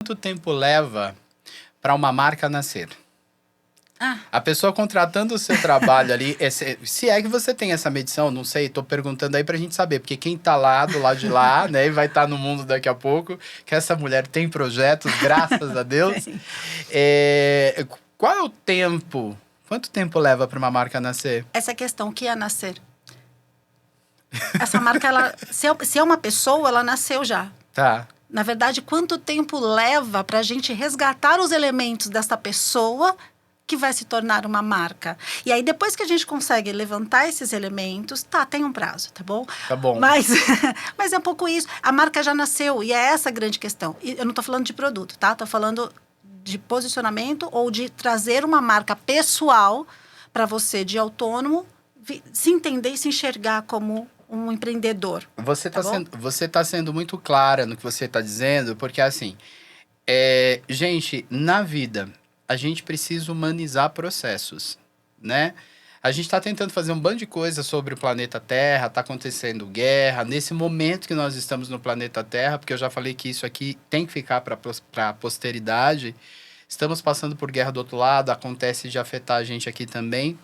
Quanto tempo leva para uma marca nascer? A pessoa contratando o seu trabalho ali, se é que você tem essa medição, não sei, tô perguntando aí pra gente saber, porque quem tá lá, do lado de lá, né, e vai estar no mundo daqui a pouco, que essa mulher tem projetos, graças a Deus. Qual é o tempo? Quanto tempo leva para uma marca nascer? Essa questão, o que é nascer? Essa marca, ela, se é uma pessoa, ela nasceu já. Tá. Na verdade, quanto tempo leva pra gente resgatar os elementos dessa pessoa que vai se tornar uma marca? E aí, depois que a gente consegue levantar esses elementos, tem um prazo, tá bom? Tá bom. Mas é um pouco isso. A marca já nasceu, e é essa a grande questão. E eu não tô falando de produto, tá? Tô falando de posicionamento ou de trazer uma marca pessoal para você, de autônomo, se entender e se enxergar como um empreendedor. Você tá sendo muito clara no que você tá dizendo, porque assim, gente, na vida, a gente precisa humanizar processos, né? A gente tá tentando fazer um bando de coisa sobre o planeta Terra, tá acontecendo guerra, nesse momento que nós estamos no planeta Terra, porque eu já falei que isso aqui tem que ficar para a posteridade. Estamos passando por guerra do outro lado, acontece de afetar a gente aqui também.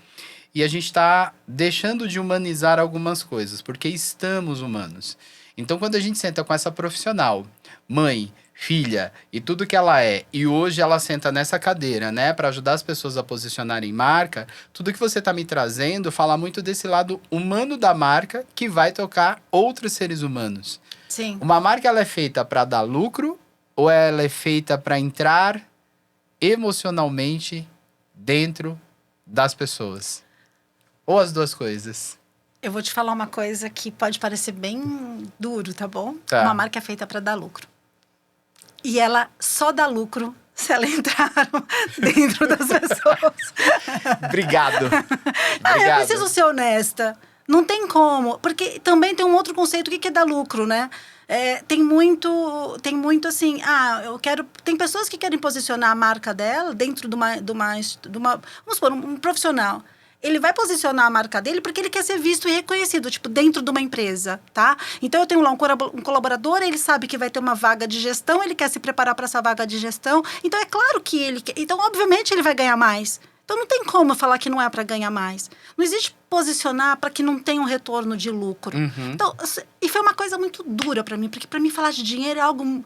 E a gente está deixando de humanizar algumas coisas, porque estamos humanos. Então, quando a gente senta com essa profissional, mãe, filha e tudo que ela é, e hoje ela senta nessa cadeira, né, para ajudar as pessoas a posicionarem marca, tudo que você está me trazendo fala muito desse lado humano da marca que vai tocar outros seres humanos. Sim. Uma marca, ela é feita para dar lucro ou ela é feita para entrar emocionalmente dentro das pessoas? Ou as duas coisas? Eu vou te falar uma coisa que pode parecer bem duro, tá bom? Tá. Uma marca é feita para dar lucro. E ela só dá lucro se ela entrar dentro das pessoas. Obrigado. Eu preciso ser honesta. Não tem como. Porque também tem um outro conceito. O que é dar lucro, né? Tem muito assim, tem pessoas que querem posicionar a marca dela dentro de uma vamos supor, um profissional. Ele vai posicionar a marca dele porque ele quer ser visto e reconhecido, tipo, dentro de uma empresa, tá? Então, eu tenho lá um colaborador, ele sabe que vai ter uma vaga de gestão, ele quer se preparar para essa vaga de gestão. Então, é claro que ele quer. Então, obviamente, ele vai ganhar mais. Então, não tem como eu falar que não é para ganhar mais. Não existe posicionar para que não tenha um retorno de lucro. Uhum. Então, e foi uma coisa muito dura para mim, porque para mim falar de dinheiro é algo...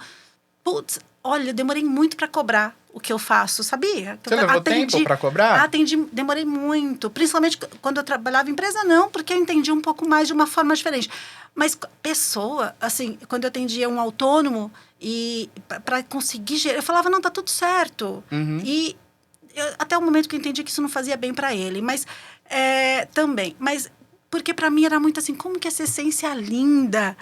Putz, olha, eu demorei muito para cobrar o que eu faço, sabia? Você levou tempo para cobrar? Demorei muito. Principalmente quando eu trabalhava em empresa, não, porque eu entendi um pouco mais de uma forma diferente. Mas pessoa, assim, quando eu atendia um autônomo e para conseguir gerar, eu falava, não, tá tudo certo. Uhum. E até o momento que eu entendi que isso não fazia bem para ele. Mas também. Mas porque para mim era muito assim, como que essa essência é linda?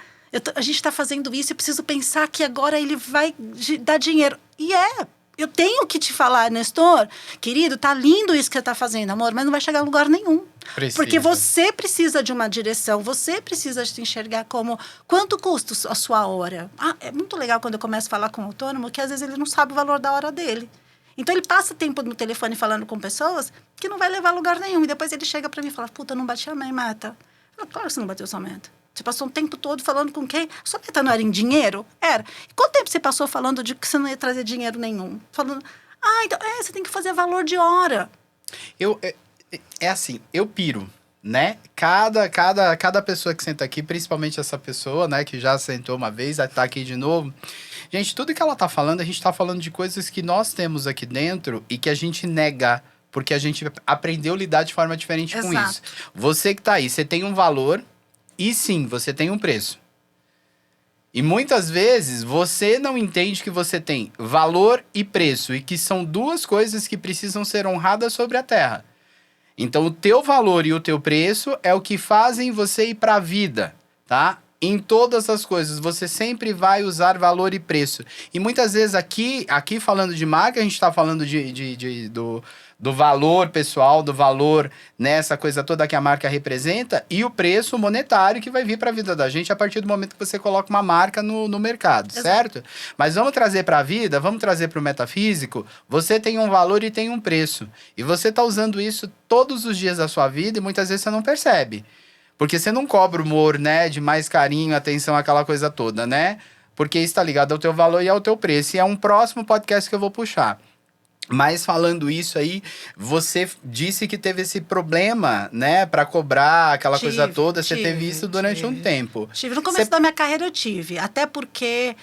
A gente está fazendo isso, eu preciso pensar que agora ele vai dar dinheiro. E eu tenho que te falar, Nestor, querido, tá lindo isso que você tá fazendo, amor, mas não vai chegar a lugar nenhum. Precisa. Porque você precisa de uma direção, você precisa se enxergar como quanto custa a sua hora. É muito legal quando eu começo a falar com o autônomo, que às vezes ele não sabe o valor da hora dele. Então ele passa tempo no telefone falando com pessoas que não vai levar a lugar nenhum. E depois ele chega para mim e fala, puta, eu não bati a minha meta. Eu falo, claro que você não bateu a sua meta. Você passou um tempo todo falando com quem? Sua meta não era em dinheiro? Era. E quanto tempo você passou falando de que você não ia trazer dinheiro nenhum? Falando, então, você tem que fazer valor de hora. Assim, eu piro, né? Cada pessoa que senta aqui, principalmente essa pessoa, né, que já sentou uma vez, tá aqui de novo. Gente, tudo que ela tá falando, a gente tá falando de coisas que nós temos aqui dentro e que a gente nega, porque a gente aprendeu a lidar de forma diferente. Exato. Com isso. Você que tá aí, você tem um valor... E sim, você tem um preço. E muitas vezes você não entende que você tem valor e preço e que são duas coisas que precisam ser honradas sobre a terra. Então o teu valor e o teu preço é o que fazem você ir para a vida, tá? Em todas as coisas, você sempre vai usar valor e preço. E muitas vezes aqui falando de marca, a gente está falando do valor pessoal, do valor, nessa coisa toda que a marca representa, e o preço monetário que vai vir para a vida da gente a partir do momento que você coloca uma marca no mercado, Exato. Certo? Mas vamos trazer para a vida, vamos trazer para o metafísico, você tem um valor e tem um preço. E você está usando isso todos os dias da sua vida e muitas vezes você não percebe. Porque você não cobra o humor, né, de mais carinho, atenção, aquela coisa toda, né? porque isso está ligado ao teu valor e ao teu preço. E é um próximo podcast que eu vou puxar. Mas falando isso aí, você disse que teve esse problema, né, para cobrar aquela coisa toda. Você teve isso durante um tempo. Tive. No começo da minha carreira eu tive. Até porque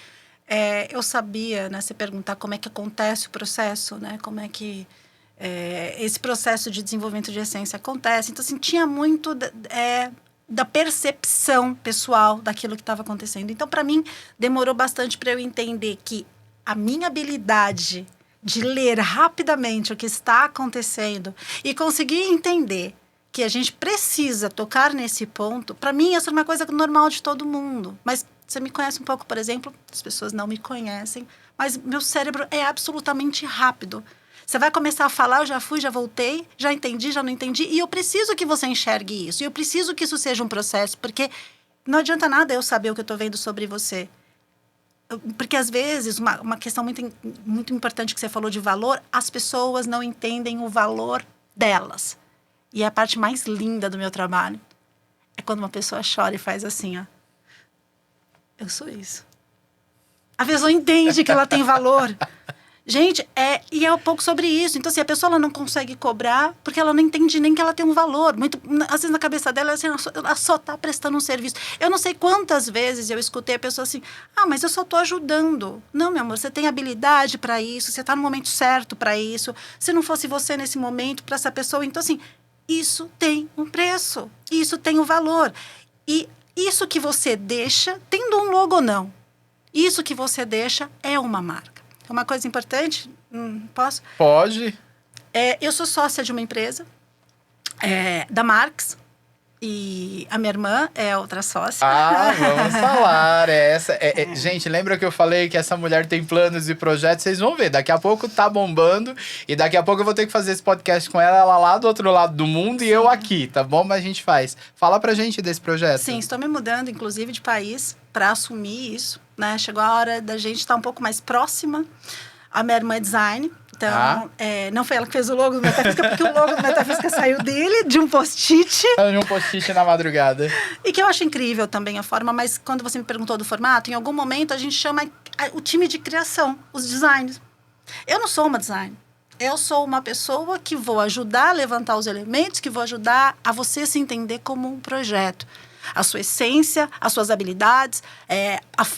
eu sabia, né, se perguntar como é que acontece o processo, né, como é que esse processo de desenvolvimento de essência acontece. Então, assim, tinha muito da percepção pessoal daquilo que estava acontecendo. Então, para mim, demorou bastante para eu entender que a minha habilidade de ler rapidamente o que está acontecendo e conseguir entender que a gente precisa tocar nesse ponto, para mim, essa é uma coisa normal de todo mundo. Mas você me conhece um pouco, por exemplo, as pessoas não me conhecem, mas meu cérebro é absolutamente rápido. Você vai começar a falar, eu já fui, já voltei, já entendi, já não entendi, e eu preciso que você enxergue isso, e eu preciso que isso seja um processo, porque não adianta nada eu saber o que eu estou vendo sobre você. Porque, às vezes, uma questão muito importante que você falou de valor, as pessoas não entendem o valor delas. E a parte mais linda do meu trabalho é quando uma pessoa chora e faz assim, ó. Eu sou isso. A pessoa entende que ela tem valor. Gente, e é um pouco sobre isso. Então, assim, a pessoa ela não consegue cobrar porque ela não entende nem que ela tem um valor. Às vezes, na cabeça dela, assim, ela só está prestando um serviço. Eu não sei quantas vezes eu escutei a pessoa assim, mas eu só estou ajudando. Não, meu amor, você tem habilidade para isso, você está no momento certo para isso. Se não fosse você nesse momento, para essa pessoa... Então, assim, isso tem um preço, isso tem um valor. E isso que você deixa, tendo um logo ou não, isso que você deixa é uma marca. Uma coisa importante, posso? Pode. Eu sou sócia de uma empresa, da Marx, e a minha irmã é outra sócia. Vamos falar. Gente, lembra que eu falei que essa mulher tem planos e projetos? Vocês vão ver, daqui a pouco tá bombando, e daqui a pouco eu vou ter que fazer esse podcast com ela lá do outro lado do mundo. Sim. E eu aqui, tá bom? Mas a gente faz. Fala pra gente desse projeto. Sim, estou me mudando, inclusive, de país para assumir isso, né? Chegou a hora da gente estar um pouco mais próxima. A minha irmã é design, então não foi ela que fez o logo do Metafísica, porque o logo do Metafísica saiu dele, de um post-it. De um post-it na madrugada. E que eu acho incrível também a forma, mas quando você me perguntou do formato, em algum momento a gente chama o time de criação, os designers. Eu não sou uma designer. Eu sou uma pessoa que vou ajudar a levantar os elementos, que vou ajudar a você se entender como um projeto. A sua essência, as suas habilidades,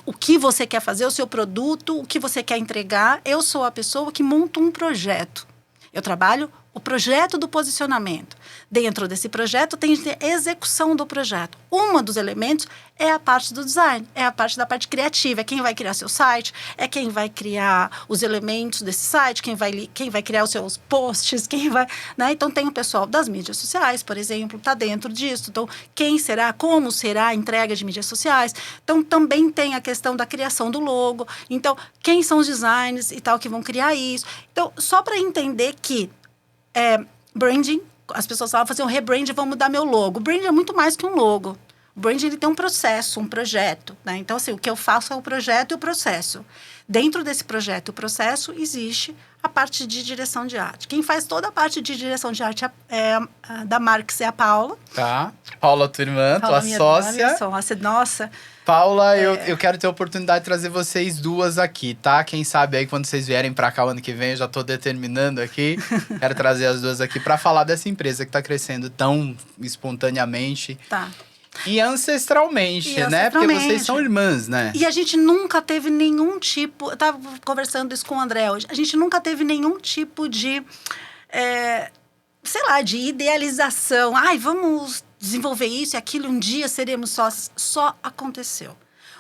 o que você quer fazer, o seu produto, o que você quer entregar. Eu sou a pessoa que monta um projeto. Eu trabalho o projeto do posicionamento. Dentro desse projeto tem a execução do projeto. Um dos elementos é a parte do design, é a parte da parte criativa. É quem vai criar seu site, é quem vai criar os elementos desse site, quem vai criar os seus posts, né? Então tem o pessoal das mídias sociais, por exemplo, está dentro disso. Então, como será a entrega de mídias sociais? Então, também tem a questão da criação do logo. Então, quem são os designers e tal que vão criar isso? Então, só para entender que branding, as pessoas falam, fazer um rebrand, vão mudar meu logo. O branding é muito mais que um logo. O branding ele tem um processo, um projeto, né? Então, assim, o que eu faço é o projeto e o processo. Dentro desse projeto e o processo, existe a parte de direção de arte. Quem faz toda a parte de direção de arte da Marx é a Paula. Tá. Paula, tua irmã, tua sócia. Minha sócia. Nossa. Paula, eu quero ter a oportunidade de trazer vocês duas aqui, tá? Quem sabe aí quando vocês vierem pra cá o ano que vem, eu já tô determinando aqui. Quero trazer as duas aqui pra falar dessa empresa que tá crescendo tão espontaneamente. Tá. E ancestralmente, né? Porque vocês são irmãs, né? E a gente nunca teve nenhum tipo... Eu tava conversando isso com o André hoje. A gente nunca teve nenhum tipo de... sei lá, de idealização. Vamos desenvolver isso e aquilo, um dia seremos sócios. Só aconteceu.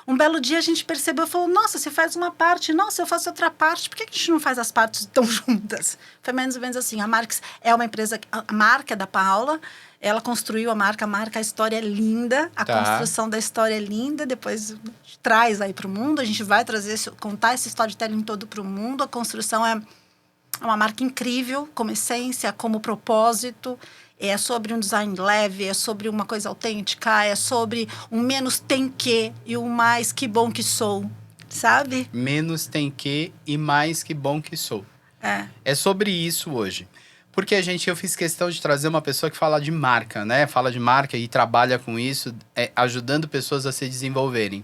Um belo dia a gente percebeu, falou, nossa, você faz uma parte, nossa, eu faço outra parte, por que a gente não faz as partes tão juntas? Foi mais ou menos assim, a Marx é uma empresa, a marca é da Paula, ela construiu a marca, a história é linda, a construção da história é linda, depois traz aí para o mundo, a gente vai contar esse storytelling todo para o mundo, a construção é uma marca incrível, como essência, como propósito, é sobre um design leve, é sobre uma coisa autêntica, é sobre um menos tem que e um mais que bom que sou, sabe? Menos tem que e mais que bom que sou. É sobre isso hoje. Porque, eu fiz questão de trazer uma pessoa que fala de marca, né? Fala de marca e trabalha com isso, ajudando pessoas a se desenvolverem.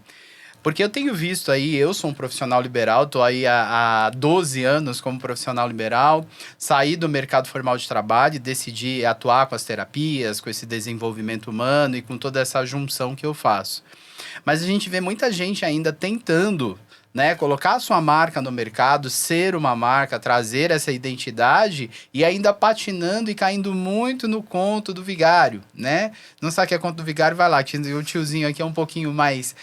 Porque eu tenho visto aí, eu sou um profissional liberal, tô aí há 12 anos como profissional liberal, saí do mercado formal de trabalho e decidi atuar com as terapias, com esse desenvolvimento humano e com toda essa junção que eu faço. Mas a gente vê muita gente ainda tentando, né, colocar a sua marca no mercado, ser uma marca, trazer essa identidade e ainda patinando e caindo muito no conto do vigário, né? Não sabe o que é conto do vigário? Vai lá, o tiozinho aqui é um pouquinho mais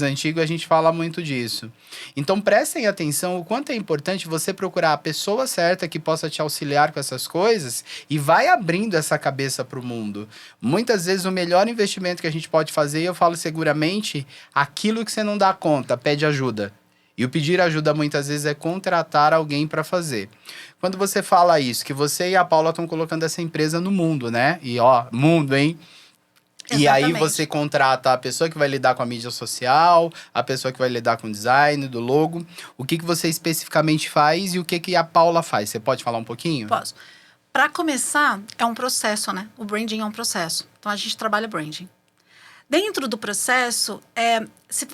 antigo, a gente fala muito disso. Então prestem atenção o quanto é importante você procurar a pessoa certa que possa te auxiliar com essas coisas e vai abrindo essa cabeça para o mundo. Muitas vezes o melhor investimento que a gente pode fazer, e eu falo seguramente, aquilo que você não dá conta, pede ajuda. E o pedir ajuda muitas vezes é contratar alguém para fazer. Quando você fala isso, que você e a Paula estão colocando essa empresa no mundo, né? E ó, mundo, hein? Exatamente. E aí você contrata a pessoa que vai lidar com a mídia social, a pessoa que vai lidar com o design do logo. O que você especificamente faz e o que a Paula faz? Você pode falar um pouquinho? Posso. Para começar, é um processo, né? O branding é um processo. Então a gente trabalha branding. Dentro do processo,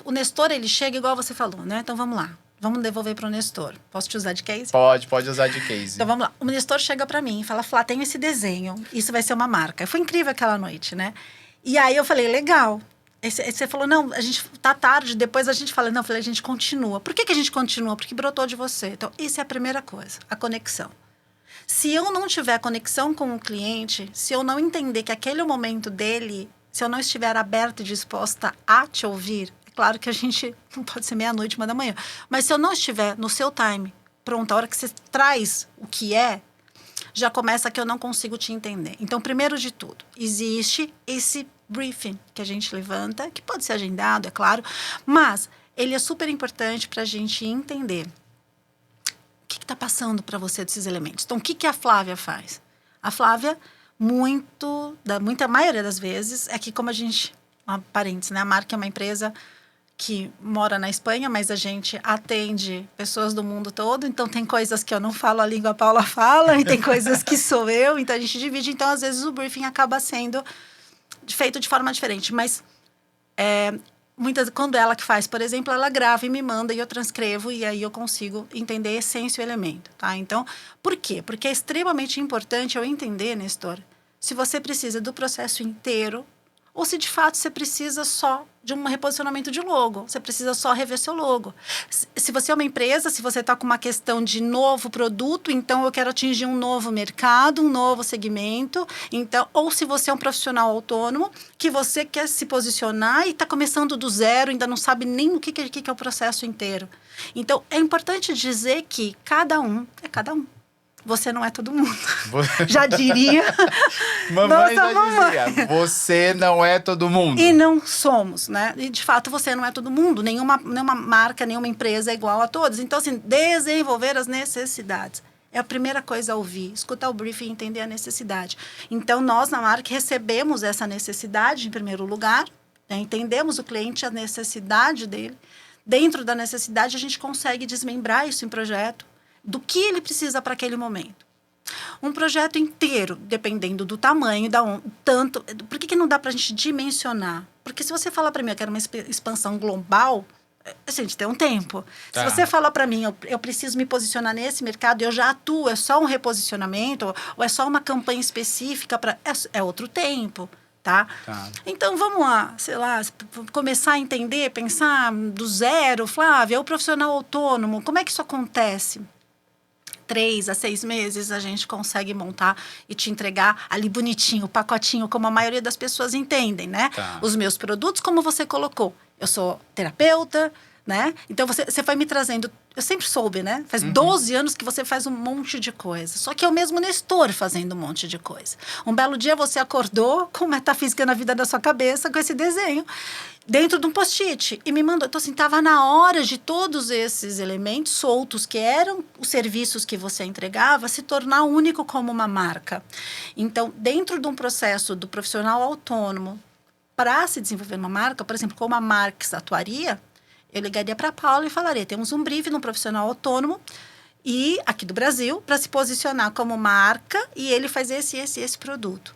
o Nestor, ele chega igual você falou, né? Então, vamos lá. Vamos devolver para o Nestor. Posso te usar de case? Pode usar de case. Então, vamos lá. O Nestor chega para mim e fala, Flá, tem esse desenho. Isso vai ser uma marca. Foi incrível aquela noite, né? E aí, eu falei, legal. Você falou, não, a gente tá tarde. Depois a gente fala, não, eu falei, a gente continua. Por que a gente continua? Porque brotou de você. Então, isso é a primeira coisa, a conexão. Se eu não tiver conexão com o cliente, se eu não entender que aquele é o momento dele... Se eu não estiver aberta e disposta a te ouvir, é claro que a gente não pode ser meia-noite, 1h, mas se eu não estiver no seu time, pronto, a hora que você traz o que já começa que eu não consigo te entender. Então, primeiro de tudo, existe esse briefing que a gente levanta, que pode ser agendado, é claro, mas ele é super importante para a gente entender o que está passando para você desses elementos. Então, o que a Flávia faz? A Flávia... muita maioria das vezes, é que como a gente, parênteses, né? A marca é uma empresa que mora na Espanha, mas a gente atende pessoas do mundo todo, então tem coisas que eu não falo a língua, a Paula fala, e tem coisas que sou eu, então a gente divide, então às vezes o briefing acaba sendo feito de forma diferente, mas quando ela que faz, por exemplo, ela grava e me manda e eu transcrevo e aí eu consigo entender a essência e o elemento, tá? Então, por quê? Porque é extremamente importante eu entender, Nestor, se você precisa do processo inteiro ou se de fato você precisa só de um reposicionamento de logo, você precisa só rever seu logo. Se você é uma empresa, se você está com uma questão de novo produto, então eu quero atingir um novo mercado, um novo segmento, então, ou se você é um profissional autônomo, que você quer se posicionar e está começando do zero, ainda não sabe nem o que é o processo inteiro. Então, é importante dizer que cada um é cada um. Você não é todo mundo. Já diria. Mamãe já dizia, você não é todo mundo. E não somos, né? E, de fato, você não é todo mundo. Nenhuma marca, nenhuma empresa é igual a todos. Então, assim, desenvolver as necessidades. É a primeira coisa a ouvir. Escutar o briefing e entender a necessidade. Então, nós, na marca, recebemos essa necessidade, em primeiro lugar. Né? Entendemos o cliente, a necessidade dele. Dentro da necessidade, a gente consegue desmembrar isso em projeto. Do que ele precisa para aquele momento. Um projeto inteiro, dependendo do tamanho, tanto... Por que não dá para a gente dimensionar? Porque se você fala para mim, eu quero uma expansão global, a gente tem um tempo. Tá. Se você fala para mim, eu preciso me posicionar nesse mercado, eu já atuo, é só um reposicionamento, ou é só uma campanha específica, é outro tempo. Tá? Então, vamos lá, sei lá, começar a entender, pensar do zero. Flávia, é o profissional autônomo, como é que isso acontece? 3 a 6 meses a gente consegue montar e te entregar ali bonitinho, pacotinho, como a maioria das pessoas entendem, né? Tá. Os meus produtos, como você colocou. Eu sou terapeuta, né? Então, você foi me trazendo... Eu sempre soube, né? Faz 12 anos que você faz um monte de coisa. Só que é o mesmo Nestor fazendo um monte de coisa. Um belo dia você acordou com metafísica na vida da sua cabeça, com esse desenho, dentro de um post-it. E me mandou. Então, assim, estava na hora de todos esses elementos soltos, que eram os serviços que você entregava, se tornar único como uma marca. Então, dentro de um processo do profissional autônomo, para se desenvolver uma marca, por exemplo, como a Marques atuaria, eu ligaria para a Paula e falaria, temos um briefing no profissional autônomo e aqui do Brasil para se posicionar como marca e ele faz esse produto.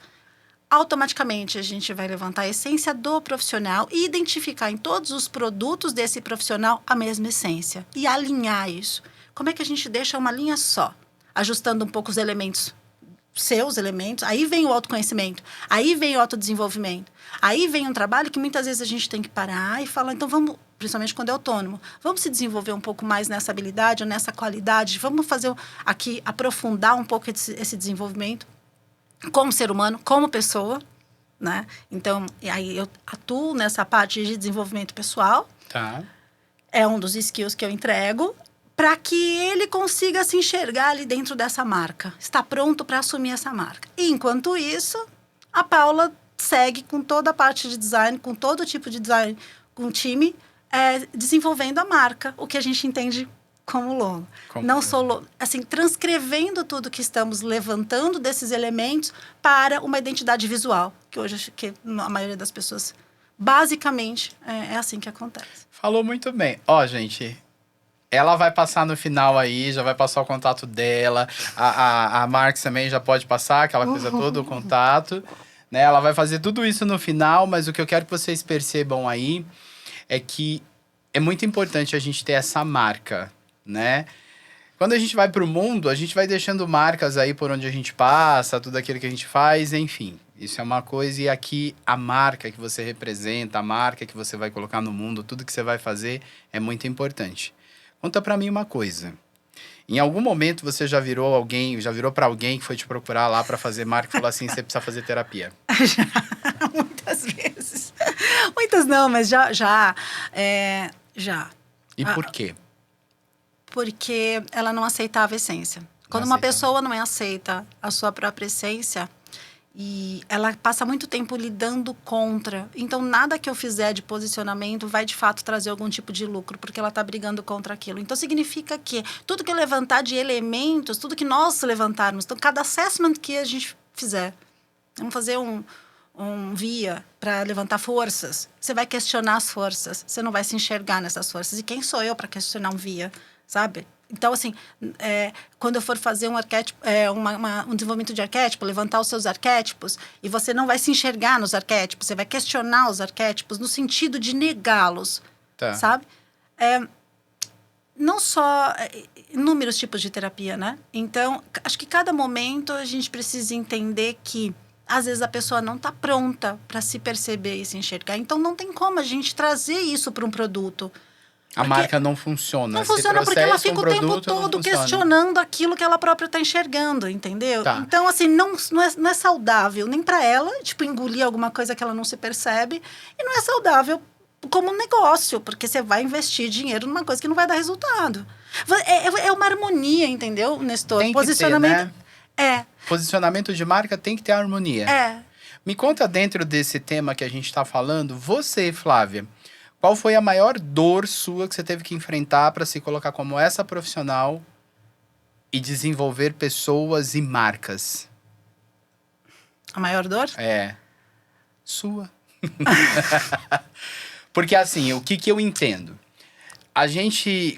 automaticamente a gente vai levantar a essência do profissional e identificar em todos os produtos desse profissional a mesma essência e alinhar isso. Como é que a gente deixa uma linha só, ajustando um pouco os elementos, seus elementos, aí vem o autoconhecimento, aí vem o autodesenvolvimento, aí vem um trabalho que muitas vezes a gente tem que parar e falar, então vamos, principalmente quando é autônomo, vamos se desenvolver um pouco mais nessa habilidade ou nessa qualidade, vamos fazer aqui, aprofundar um pouco esse desenvolvimento como ser humano, como pessoa, né? Então, aí eu atuo nessa parte de desenvolvimento pessoal. Tá. É um dos skills que eu entrego para que ele consiga se enxergar ali dentro dessa marca. Está pronto para assumir essa marca. E, enquanto isso, a Paula segue com toda a parte de design, com todo tipo de design, com o time, desenvolvendo a marca, o que a gente entende como logo. Não só assim, transcrevendo tudo que estamos levantando desses elementos para uma identidade visual, que hoje acho que a maioria das pessoas, basicamente, é assim que acontece. Falou muito bem. Ó, gente, ela vai passar no final aí, já vai passar o contato dela, a Marx também já pode passar, aquela coisa toda, o contato, né? Ela vai fazer tudo isso no final, mas o que eu quero que vocês percebam aí é que é muito importante a gente ter essa marca, né? Quando a gente vai pro mundo, a gente vai deixando marcas aí por onde a gente passa, tudo aquilo que a gente faz, enfim. Isso é uma coisa, e aqui a marca que você representa, a marca que você vai colocar no mundo, tudo que você vai fazer é muito importante. Conta pra mim uma coisa. Em algum momento você já virou pra alguém que foi te procurar lá pra fazer marca e falou assim, você precisa fazer terapia? Já, muitas vezes. Muitas não, mas já. Já. E por quê? Porque ela não aceitava a essência. Quando uma pessoa não aceita a sua própria essência, e ela passa muito tempo lidando contra. Então, nada que eu fizer de posicionamento vai, de fato, trazer algum tipo de lucro, porque ela está brigando contra aquilo. Então, significa que tudo que eu levantar de elementos, tudo que nós levantarmos, então, cada assessment que a gente fizer, vamos fazer um via para levantar forças, você vai questionar as forças, você não vai se enxergar nessas forças. E quem sou eu para questionar um via, sabe? Então, assim, quando eu for fazer um arquétipo, um desenvolvimento de arquétipo, levantar os seus arquétipos, e você não vai se enxergar nos arquétipos, você vai questionar os arquétipos no sentido de negá-los, sabe? Não só inúmeros tipos de terapia, né? Então, acho que cada momento a gente precisa entender que, às vezes, a pessoa não está pronta para se perceber e se enxergar. Então, não tem como a gente trazer isso para um produto. A marca não funciona. Não funciona porque ela fica o tempo todo questionando aquilo que ela própria está enxergando, entendeu? Tá. Então, assim, não é saudável nem para ela, tipo, engolir alguma coisa que ela não se percebe. E não é saudável como um negócio, porque você vai investir dinheiro numa coisa que não vai dar resultado. É uma harmonia, entendeu, Nestor? Tem posicionamento. Que ter, né? Posicionamento de marca tem que ter harmonia. Me conta, dentro desse tema que a gente está falando, você, Flávia, qual foi a maior dor sua que você teve que enfrentar para se colocar como essa profissional e desenvolver pessoas e marcas? A maior dor? Sua. Porque, assim, o que eu entendo?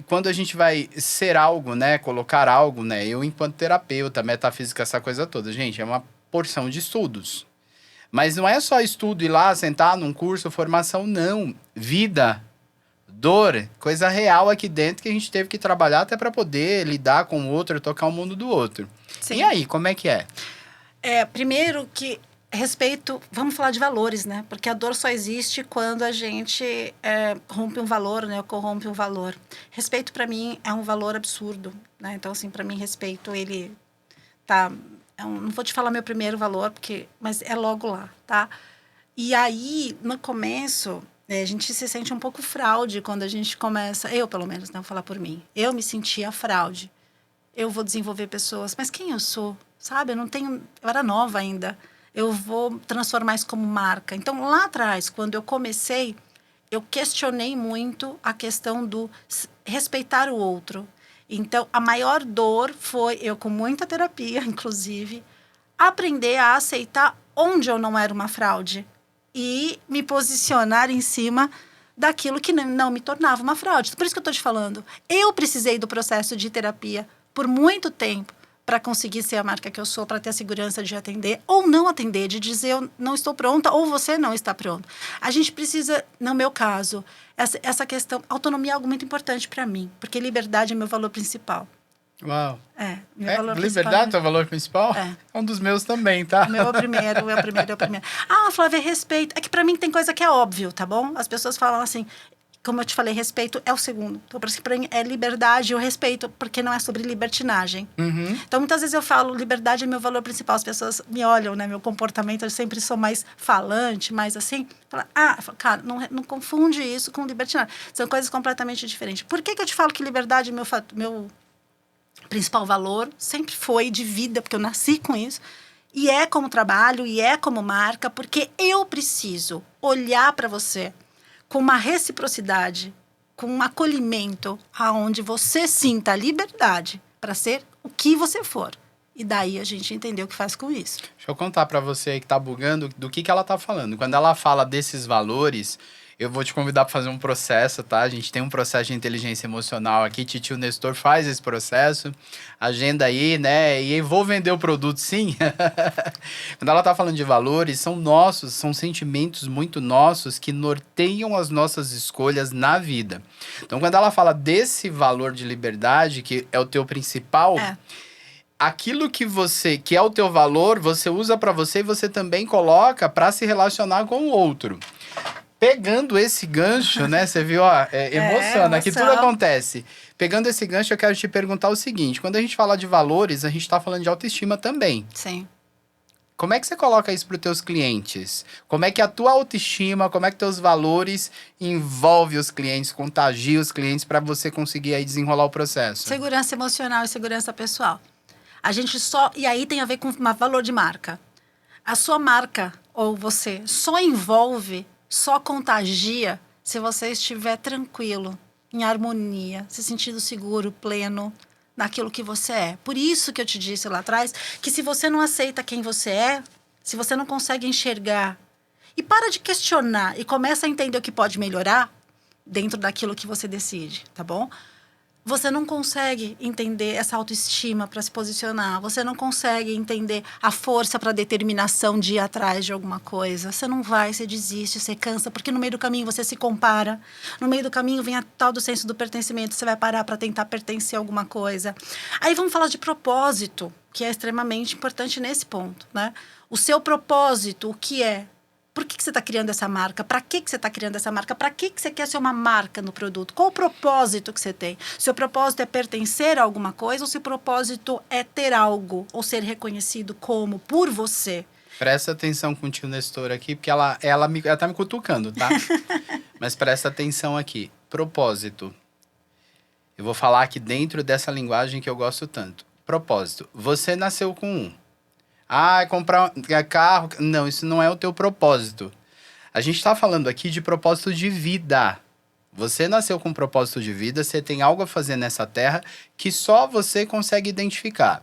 Quando a gente vai ser algo, né, colocar algo, né, eu enquanto terapeuta, metafísica, essa coisa toda, gente, é uma porção de estudos. Mas não é só estudo, ir lá, sentar num curso, formação, não. Vida, dor, coisa real aqui dentro que a gente teve que trabalhar até para poder lidar com o outro, tocar o mundo do outro. Sim. E aí, como é que é? Primeiro que respeito, vamos falar de valores, né? Porque a dor só existe quando a gente rompe um valor, né? Ou corrompe um valor. Respeito, para mim, é um valor absurdo, né? Então, assim, para mim, respeito, ele tá... não vou te falar meu primeiro valor, mas é logo lá, tá? E aí, no começo, a gente se sente um pouco fraude quando a gente começa... Eu, pelo menos, não vou falar por mim. Eu me sentia fraude. Eu vou desenvolver pessoas, mas quem eu sou? Sabe? Eu era nova ainda. Eu vou transformar isso como marca. Então, lá atrás, quando eu comecei, eu questionei muito a questão do respeitar o outro. Então, a maior dor foi, eu com muita terapia, inclusive, aprender a aceitar onde eu não era uma fraude e me posicionar em cima daquilo que não me tornava uma fraude. Por isso que eu estou te falando. Eu precisei do processo de terapia por muito tempo para conseguir ser a marca que eu sou, para ter a segurança de atender ou não atender, de dizer eu não estou pronta ou você não está pronto. A gente precisa, no meu caso, essa questão, autonomia é algo muito importante para mim, porque liberdade é meu valor principal. Uau. Meu valor liberdade é o valor principal? É um dos meus também, tá? O meu é o primeiro. Flávia, respeito. É que pra mim tem coisa que é óbvio, tá bom? As pessoas falam assim, como eu te falei, respeito é o segundo. Então, por isso que pra mim é liberdade e o respeito, porque não é sobre libertinagem. Então, muitas vezes eu falo, liberdade é meu valor principal. As pessoas me olham, né? Meu comportamento, eu sempre sou mais falante, mais assim. Cara, não confunde isso com libertinagem. São coisas completamente diferentes. Por que eu te falo que liberdade é meu principal valor? Sempre foi de vida, porque eu nasci com isso. E é como trabalho, e é como marca, porque eu preciso olhar para você com uma reciprocidade, com um acolhimento, aonde você sinta a liberdade para ser o que você for. E daí a gente entender o que faz com isso. Deixa eu contar para você aí que tá bugando do que ela tá falando. Quando ela fala desses valores, eu vou te convidar para fazer um processo, tá? A gente tem um processo de inteligência emocional aqui, Titio Nestor faz esse processo, agenda aí, né? E vou vender o produto, sim. Quando ela tá falando de valores, são nossos, são sentimentos muito nossos que norteiam as nossas escolhas na vida. Então, quando ela fala desse valor de liberdade, que é o teu principal... Aquilo que é o teu valor, você usa para você e você também coloca para se relacionar com o outro. Pegando esse gancho, né? Você viu, ó, emociona, que tudo acontece. Pegando esse gancho, eu quero te perguntar o seguinte. Quando a gente fala de valores, a gente está falando de autoestima também. Sim. Como é que você coloca isso para os teus clientes? Como é que a tua autoestima, como é que teus valores envolve os clientes, contagia os clientes para você conseguir aí desenrolar o processo? Segurança emocional e segurança pessoal. A gente e aí tem a ver com um valor de marca. A sua marca, ou você, só envolve, só contagia se você estiver tranquilo, em harmonia, se sentindo seguro, pleno naquilo que você é. Por isso que eu te disse lá atrás, que se você não aceita quem você é, se você não consegue enxergar, e para de questionar e começa a entender o que pode melhorar dentro daquilo que você decide, tá bom? Você não consegue entender essa autoestima para se posicionar. Você não consegue entender a força para a determinação de ir atrás de alguma coisa. Você não vai, você desiste, você cansa, porque no meio do caminho você se compara. No meio do caminho vem a tal do senso do pertencimento. Você vai parar para tentar pertencer a alguma coisa. Aí vamos falar de propósito, que é extremamente importante nesse ponto, né? O seu propósito, o que é? Por que você está criando essa marca? Para que você está criando essa marca? Para que você quer ser uma marca no produto? Qual o propósito que você tem? Seu propósito é pertencer a alguma coisa ou seu propósito é ter algo ou ser reconhecido como por você? Presta atenção com o tio Nestor aqui, porque ela tá me cutucando, tá? Mas presta atenção aqui. Propósito. Eu vou falar aqui dentro dessa linguagem que eu gosto tanto. Propósito. Você nasceu com um. Comprar carro... Não, isso não é o teu propósito. A gente está falando aqui de propósito de vida. Você nasceu com um propósito de vida, você tem algo a fazer nessa terra que só você consegue identificar.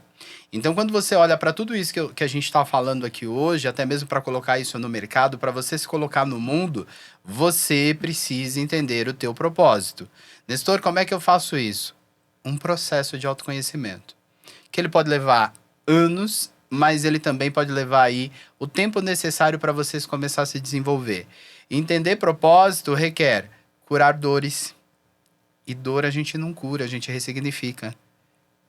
Então, quando você olha para tudo isso que a gente está falando aqui hoje, até mesmo para colocar isso no mercado, para você se colocar no mundo, você precisa entender o teu propósito. Nestor, como é que eu faço isso? Um processo de autoconhecimento. Que ele pode levar anos, mas ele também pode levar aí o tempo necessário para vocês começar a se desenvolver. Entender propósito requer curar dores. E dor a gente não cura, a gente ressignifica.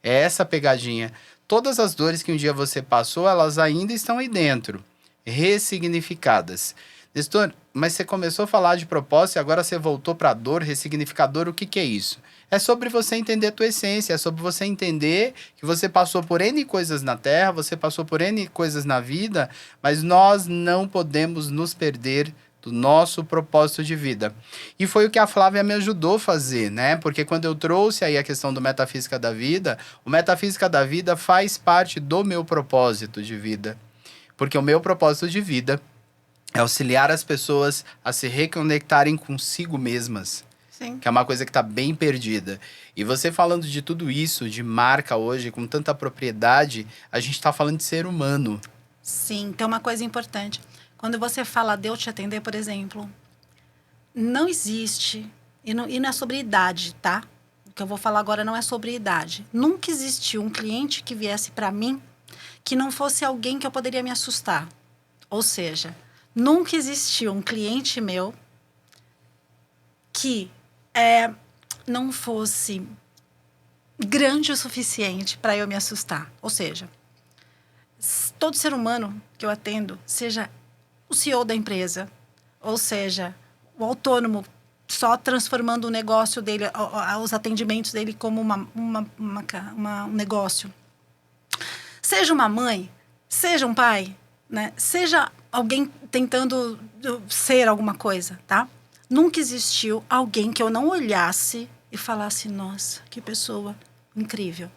É essa pegadinha. Todas as dores que um dia você passou, elas ainda estão aí dentro, ressignificadas. Nestor, mas você começou a falar de propósito e agora você voltou para a dor, ressignificador, o que é isso? É sobre você entender a tua essência, é sobre você entender que você passou por N coisas na Terra, você passou por N coisas na vida, mas nós não podemos nos perder do nosso propósito de vida. E foi o que a Flávia me ajudou a fazer, né? Porque quando eu trouxe aí a questão do Metafísica da Vida, o Metafísica da Vida faz parte do meu propósito de vida. Porque o meu propósito de vida é auxiliar as pessoas a se reconectarem consigo mesmas. Sim. Que é uma coisa que está bem perdida. E você falando de tudo isso, de marca hoje, com tanta propriedade, a gente está falando de ser humano. Sim, então uma coisa importante. Quando você fala de eu te atender, por exemplo, não existe, e não é sobre idade, tá? que eu vou falar agora não é sobre idade. Nunca existiu um cliente que viesse para mim que não fosse alguém que eu poderia me assustar. Ou seja, nunca existiu um cliente meu que não fosse grande o suficiente para eu me assustar. Ou seja, todo ser humano que eu atendo, seja o CEO da empresa, ou seja, o autônomo, só transformando o negócio dele, os atendimentos dele como um negócio. Seja uma mãe, seja um pai, né? Seja alguém tentando ser alguma coisa, tá? Nunca existiu alguém que eu não olhasse e falasse, nossa, que pessoa incrível.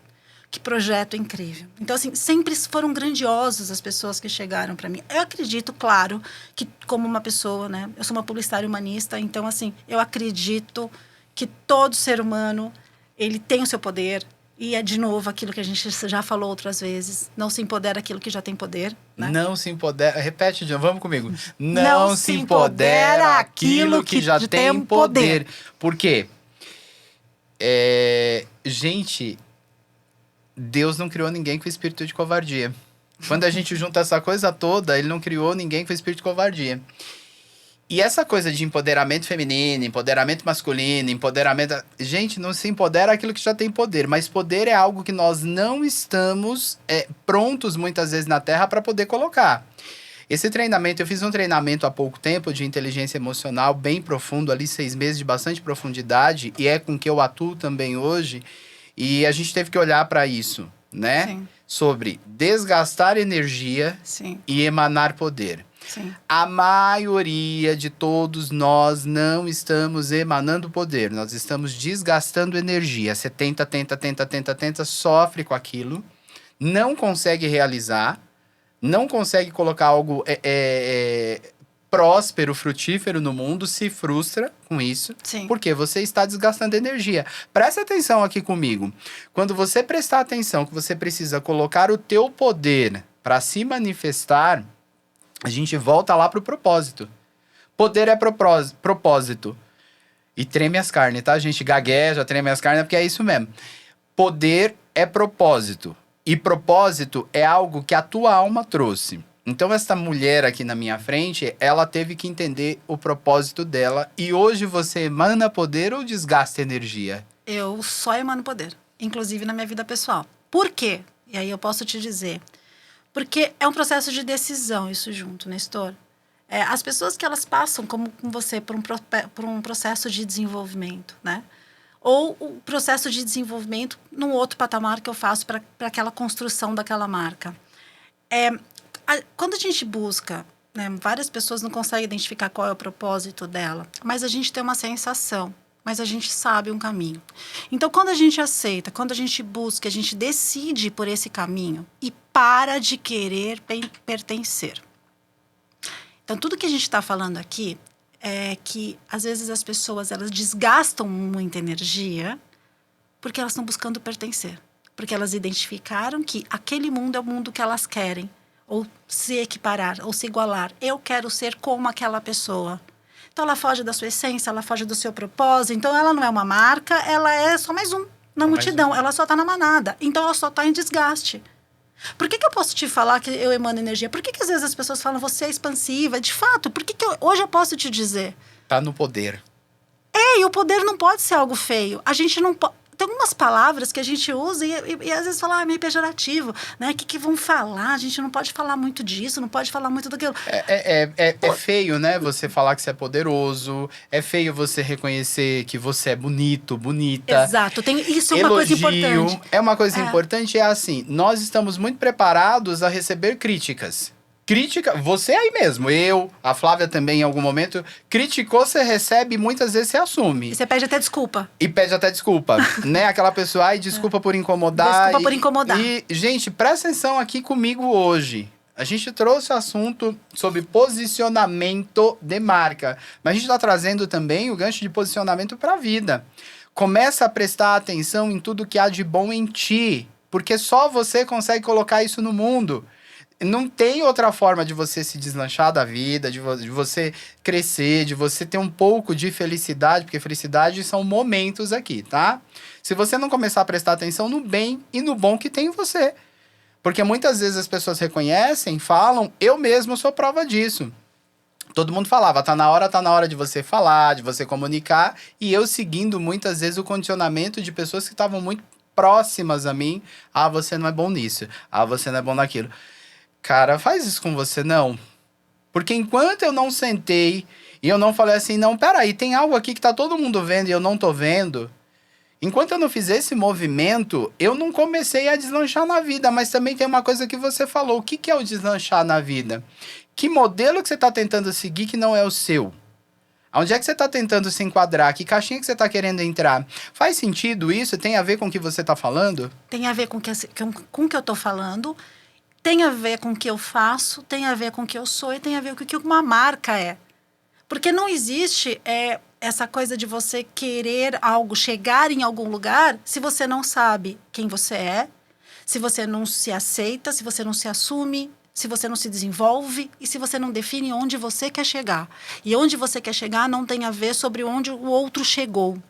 Que projeto incrível. Então, assim, sempre foram grandiosos as pessoas que chegaram para mim. Eu acredito, claro, que como uma pessoa, né? Eu sou uma publicitária humanista, então, assim, eu acredito que todo ser humano, ele tem o seu poder. E é, de novo, aquilo que a gente já falou outras vezes. Não se empodera aquilo que já tem poder, né? Não se empodera... Repete, John, vamos comigo. Não se empodera aquilo que já tem poder. Por quê? Gente... Deus não criou ninguém com espírito de covardia. Quando a gente junta essa coisa toda, ele não criou ninguém com espírito de covardia. E essa coisa de empoderamento feminino, empoderamento masculino, empoderamento... Gente, não se empodera aquilo que já tem poder. Mas poder é algo que nós não estamos prontos, muitas vezes, na Terra para poder colocar. Esse treinamento, eu fiz um treinamento há pouco tempo de inteligência emocional, bem profundo, ali 6 meses de bastante profundidade. E é com que eu atuo também hoje. E a gente teve que olhar para isso, né? Sim. Sobre desgastar energia Sim. e emanar poder. Sim. A maioria de todos nós não estamos emanando poder. Nós estamos desgastando energia. Você tenta, sofre com aquilo. Não consegue realizar. Não consegue colocar algo próspero, frutífero no mundo, se frustra com isso, Sim. porque você está desgastando energia. Presta atenção aqui comigo. Quando você prestar atenção que você precisa colocar o teu poder para se manifestar, a gente volta lá para o propósito. Poder é propósito. E treme as carnes, tá? A gente gagueja, treme as carnes, porque é isso mesmo. Poder é propósito. E propósito é algo que a tua alma trouxe. Então, essa mulher aqui na minha frente, ela teve que entender o propósito dela. E hoje você emana poder ou desgasta energia? Eu só emano poder, inclusive na minha vida pessoal. Por quê? E aí eu posso te dizer. Porque é um processo de decisão isso junto, Nestor. As pessoas que elas passam, como com você, por um processo de desenvolvimento, né? Ou o processo de desenvolvimento num outro patamar que eu faço para aquela construção daquela marca. Quando a gente busca, né, várias pessoas não conseguem identificar qual é o propósito dela, mas a gente tem uma sensação, mas a gente sabe um caminho. Então, quando a gente aceita, quando a gente busca, a gente decide por esse caminho e para de querer pertencer. Então, tudo que a gente está falando aqui é que, às vezes, as pessoas elas desgastam muita energia porque elas estão buscando pertencer. Porque elas identificaram que aquele mundo é o mundo que elas querem. Ou se equiparar, ou se igualar. Eu quero ser como aquela pessoa. Então, ela foge da sua essência, ela foge do seu propósito. Então, ela não é uma marca, ela é só mais um na multidão. Ela só está na manada. Então, ela só está em desgaste. Por que eu posso te falar que eu emano energia? Por que às vezes as pessoas falam, você é expansiva? De fato, por que hoje eu posso te dizer? Tá no poder. E o poder não pode ser algo feio. A gente não pode... Tem algumas palavras que a gente usa e às vezes fala, meio pejorativo, né? O que vão falar? A gente não pode falar muito disso, não pode falar muito daquilo. É feio, né? Você falar que você é poderoso. É feio você reconhecer que você é bonito, bonita. Exato. Isso é uma coisa importante. É uma coisa importante, é assim, nós estamos muito preparados a receber críticas. Crítica, você aí mesmo, a Flávia também em algum momento, criticou, você recebe e muitas vezes você assume. E você pede até desculpa. E pede até desculpa, né? Aquela pessoa, ai, desculpa por incomodar. Desculpa por incomodar. E, gente, presta atenção aqui comigo hoje. A gente trouxe o assunto sobre posicionamento de marca, mas a gente está trazendo também o gancho de posicionamento para a vida. Começa a prestar atenção em tudo que há de bom em ti, porque só você consegue colocar isso no mundo. Não tem outra forma de você se deslanchar da vida, de você crescer, de você ter um pouco de felicidade, porque felicidade são momentos aqui, tá? Se você não começar a prestar atenção no bem e no bom que tem em você. Porque muitas vezes as pessoas reconhecem, falam, eu mesmo sou prova disso. Todo mundo falava, tá na hora de você falar, de você comunicar. E eu seguindo muitas vezes o condicionamento de pessoas que estavam muito próximas a mim. Ah, você não é bom nisso. Ah, você não é bom naquilo. Cara, faz isso com você, não. Porque enquanto eu não sentei e eu não falei assim, não, peraí, tem algo aqui que tá todo mundo vendo e eu não tô vendo. Enquanto eu não fiz esse movimento, eu não comecei a deslanchar na vida. Mas também tem uma coisa que você falou. O que que é o deslanchar na vida? Que modelo que você tá tentando seguir que não é o seu? Onde é que você tá tentando se enquadrar? Que caixinha que você tá querendo entrar? Faz sentido isso? Tem a ver com o que você tá falando? Tem a ver com o que eu tô falando. Tem a ver com o que eu faço, tem a ver com o que eu sou e tem a ver com o que uma marca é. Porque não existe essa coisa de você querer algo, chegar em algum lugar, se você não sabe quem você é, se você não se aceita, se você não se assume, se você não se desenvolve e se você não define onde você quer chegar. E onde você quer chegar não tem a ver sobre onde o outro chegou.